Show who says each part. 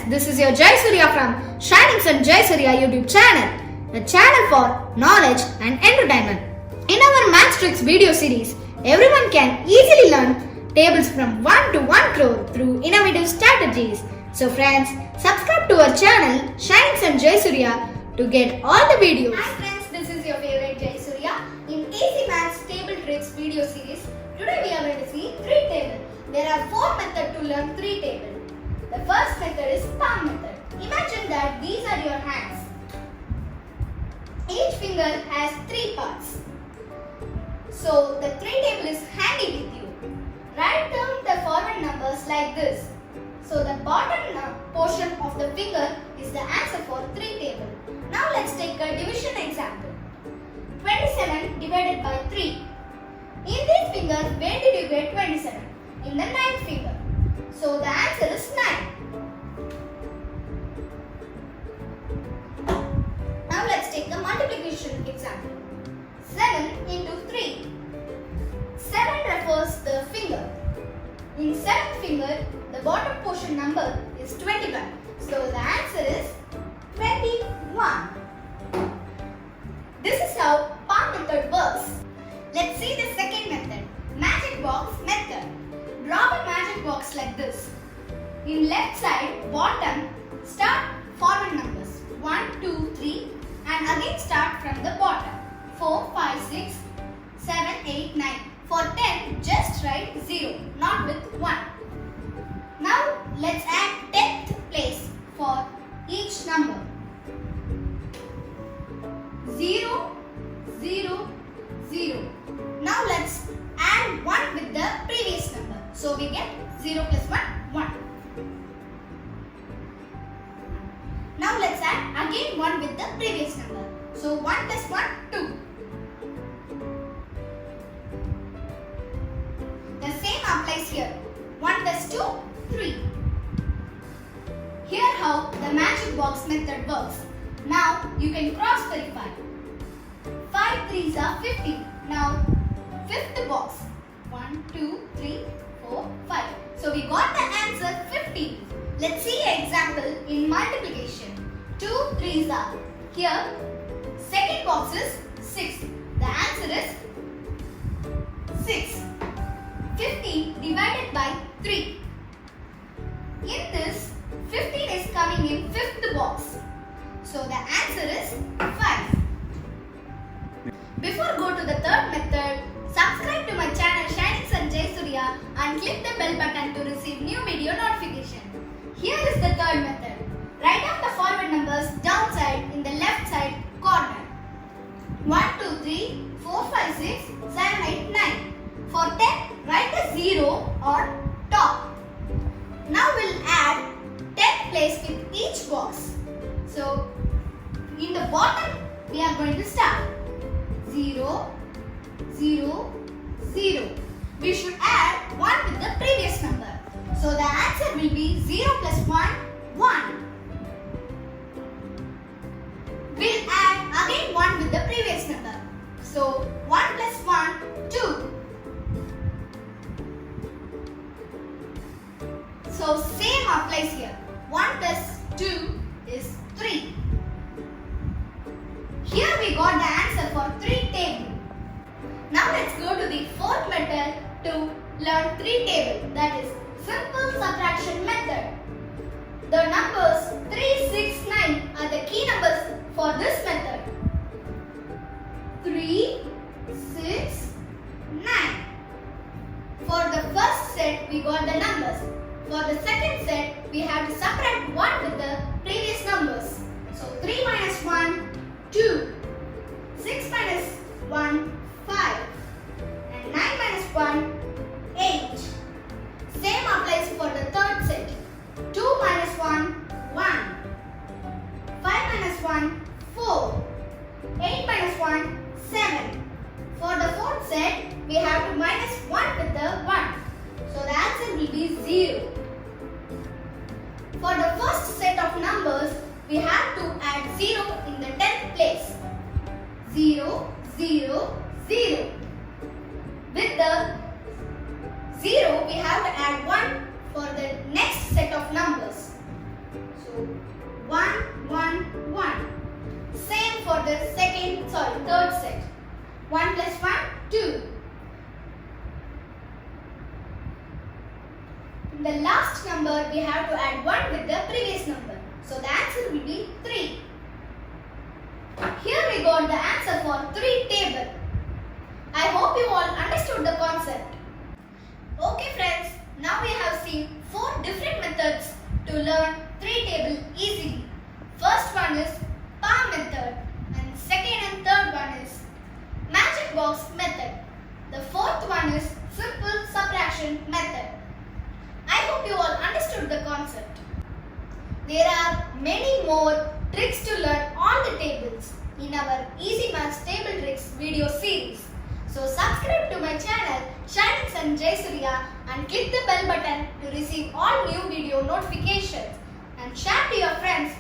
Speaker 1: this is your Jai Surya from Shining Sun Jai Surya YouTube channel, a channel for knowledge and entertainment. In our Maths Tricks video series, everyone can easily learn tables from 1 to 1 crore through innovative strategies. So friends, subscribe to our channel Shining Sun Jai Surya to get all the videos. Hi friends, this is your favorite Jai Surya. In Easy Maths Table Tricks video series, today we are going to see 3 tables. There are 4 methods to learn 3 tables. The first method is palm method. Imagine that these are your hands. Each finger has 3 parts. So the 3 table is handy with you. Write down the forward numbers like this. So the bottom portion of the finger is the answer for 3 table. Now let's take a division example. 27 divided by 3. In this finger, where did you get 27? In the 9th finger. So the answer is 9. Now let's take a multiplication example. 7 into 3. 7 refers the finger. In 7th finger, the bottom portion number is 21. So the answer is 21. This is how palm method works. Let's see the second method, magic box method. Draw a magic box like this. In left side, bottom, start forward numbers 1, 2, 3 and again start from the bottom 4, 5, 6, 7, 8, 9. For 10, just write 0, not with 1. Now let's add 10th place for each number. 0, 0, 0. Now let's add 1 with the previous number. So we get 0 plus 1, 1. Now let's add again 1 with the previous number. So 1 plus 1, 2. The same applies here. 1 plus 2, 3. Here how the magic box method works. Now you can cross verify. 5 3s are 15. Now 5th box. 1, 2, 3, 4, 5. So we got the answer 15. Let's see an example in multiplication. 2 3s are. Here second box is 6. The answer is 6. 15 divided by 3. In this, 15 is coming in 5th box. So the answer is 5. Before go to the third method, subscribe to my channel Shining Sun Jai Surya and click the bell button to receive new video notification. Here is the third method. Write down the forward numbers downside in the left side corner. 1, 2, 3, 4, 5, 6, 7, 8, 9. For 10, write a 0 on top. Now we'll add 10th place with each box. So in the bottom, we are going to start 0, 0, 0. We should add 1 with the previous number. So the answer will be 0 plus 1, 1. We'll add again 1 with the previous number. So 1 plus 1, 2. So same applies here. 1 plus 2 is 3. Here we got the answer for 3 table. Now let's go to the fourth method to learn 3 table, that is simple subtraction method. The numbers 3, 6, 9 are the key numbers for this method. 3, 6, 9. For the first set we got the numbers. For the second set we have to subtract 1 with the previous numbers. So 3 minus 1, 2. 6 minus 1, 5. And 9 minus 1, 8. Same applies for the third set. 2 minus 1, 1. 5 minus 1, 4. 8 minus 1, 7. For the fourth set, we have to minus 1 with the 1. So the answer will be 0. For the first set of numbers, we have to add 0 in the 10th place. 0, 0, 0. With the 0, we have to add 1 for the next set of numbers. the third set. 1 plus 1, 2. In the last number, we have to add 1 with the previous number. So the answer will be 3. Here we got the answer for 3 table. I hope you all understood the concept. Okay friends, now we have seen 4 different methods to learn 3 table easily. First one is palm method and second and third one is magic box method. The fourth one is simple subtraction method. I hope you all understood the concept. There are many more tricks to learn all the tables in our Easy Maths Table Tricks video series. So subscribe to my channel Shining Sanjay Surya and click the bell button to receive all new video notifications and share to your friends